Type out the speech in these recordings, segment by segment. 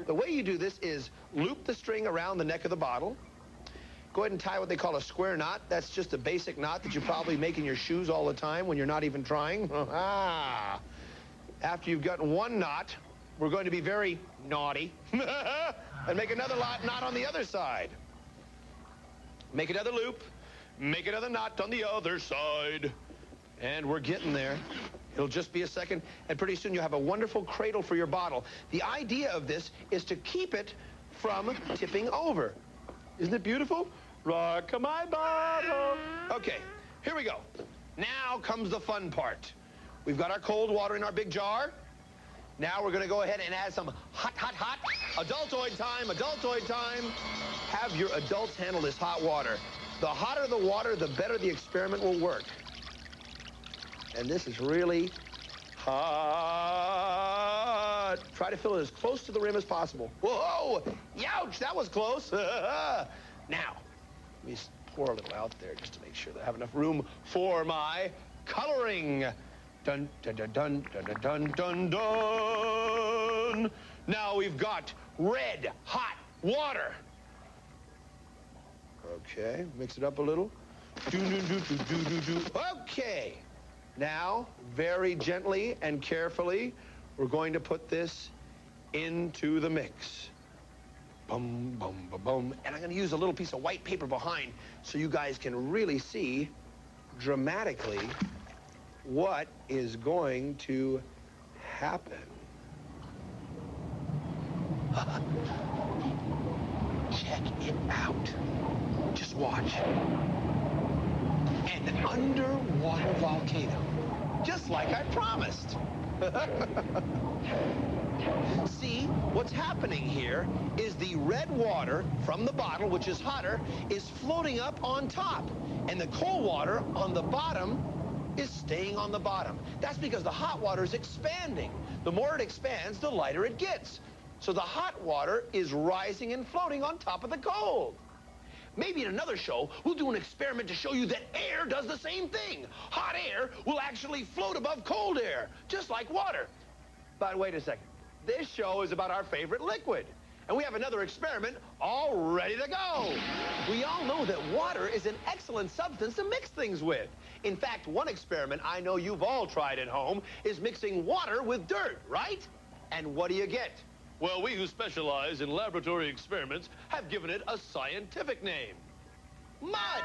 The way you do this is loop the string around the neck of the bottle. Go ahead and tie what they call a square knot. That's just a basic knot that you probably make in your shoes all the time when you're not even trying. After you've gotten one knot, we're going to be very naughty and make another knot on the other side. Make another loop, make another knot on the other side. And we're getting there. It'll just be a second, and pretty soon you'll have a wonderful cradle for your bottle. The idea of this is to keep it from tipping over. Isn't it beautiful? Rock my bottle. Okay, here we go. Now comes the fun part. We've got our cold water in our big jar. Now we're gonna go ahead and add some hot adultoid time, Have your adults handle this hot water. The hotter the water, the better the experiment will work. And this is really hot. Try to fill it as close to the rim as possible. Whoa, youch, that was close. Now, let me pour a little out there just to make sure that I have enough room for my coloring. Dun, dun, dun, dun, dun, dun, dun, dun. Now we've got red, hot water. Okay, mix it up a little. Okay. Now, very gently and carefully, we're going to put this into the mix. Boom, boom, boom, boom. And I'm going to use a little piece of white paper behind so you guys can really see dramatically what is going to happen. Check it out. Just watch. An underwater volcano, just like I promised. See, what's happening here is the red water from the bottle, which is hotter, is floating up on top, and the cold water on the bottom is staying on the bottom. That's because the hot water is expanding. The more it expands, the lighter it gets. So the hot water is rising and floating on top of the cold. Maybe in another show, we'll do an experiment to show you that air does the same thing. Hot air will actually float above cold air, just like water. But wait a second. This show is about our favorite liquid. And we have another experiment all ready to go. We all know that water is an excellent substance to mix things with. In fact, one experiment I know you've all tried at home is mixing water with dirt, right? And what do you get? Well, we who specialize in laboratory experiments have given it a scientific name. Mud!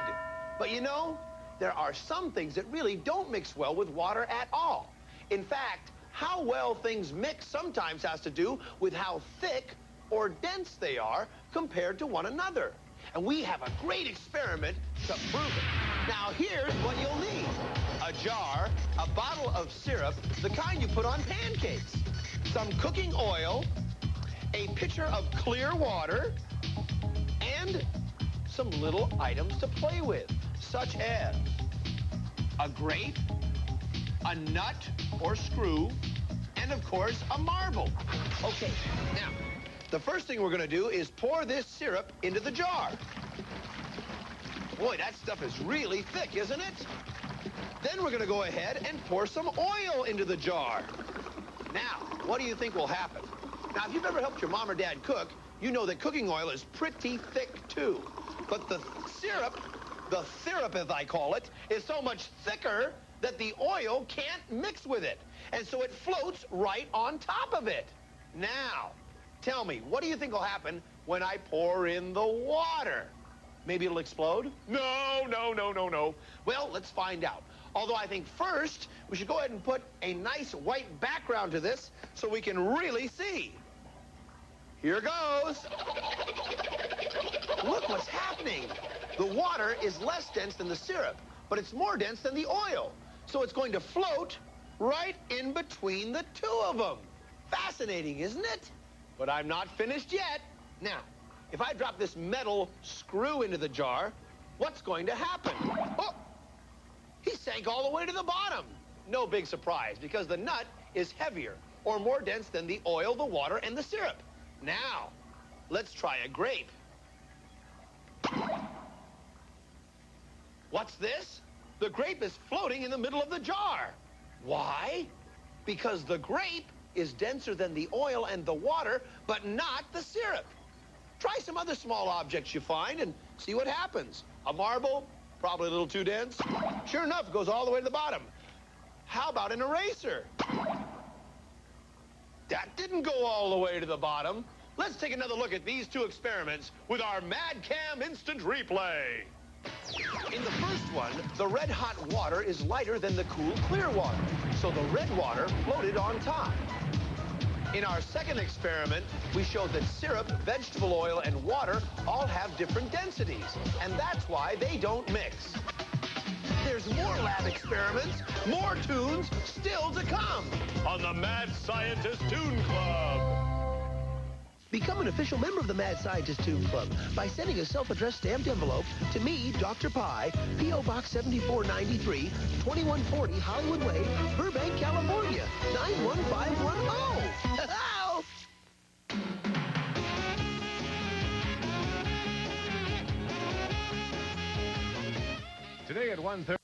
But you know, there are some things that really don't mix well with water at all. In fact, how well things mix sometimes has to do with how thick or dense they are compared to one another. And we have a great experiment to prove it. Now, here's what you'll need. A jar, a bottle of syrup, the kind you put on pancakes, some cooking oil, a pitcher of clear water, and some little items to play with, such as a grape, a nut or screw, and of course, a marble. Okay, now, the first thing we're gonna do is pour this syrup into the jar. Boy, that stuff is really thick, isn't it? Then we're gonna go ahead and pour some oil into the jar. Now, what do you think will happen? Now, if you've ever helped your mom or dad cook, you know that cooking oil is pretty thick, too. But the syrup as I call it, is so much thicker that the oil can't mix with it. And so it floats right on top of it. Now, tell me, what do you think will happen when I pour in the water? Maybe it'll explode? No. Well, let's find out. Although I think first, we should go ahead and put a nice white background to this so we can really see. Here goes. Look what's happening. The water is less dense than the syrup, but it's more dense than the oil. So it's going to float right in between the two of them. Fascinating, isn't it? But I'm not finished yet. Now, if I drop this metal screw into the jar, what's going to happen? Oh, he sank all the way to the bottom. No big surprise, because the nut is heavier or more dense than the oil, the water, and the syrup. Now, let's try a grape. What's this? The grape is floating in the middle of the jar. Why? Because the grape is denser than the oil and the water, but not the syrup. Try some other small objects you find and see what happens. A marble, probably a little too dense. Sure enough, it goes all the way to the bottom. How about an eraser? That didn't go all the way to the bottom. Let's take another look at these two experiments with our MadCam Instant Replay. In the first one, the red-hot water is lighter than the cool, clear water, so the red water floated on top. In our second experiment, we showed that syrup, vegetable oil, and water all have different densities, and that's why they don't mix. There's more lab experiments, more tunes still to come on the Mad Scientist Toon Club. Become an official member of the Mad Scientist Toon Club by sending a self-addressed stamped envelope to me, Dr. Pie, P.O. Box 7493, 2140 Hollywood Way, Burbank, California, 91510. Today at 1:30.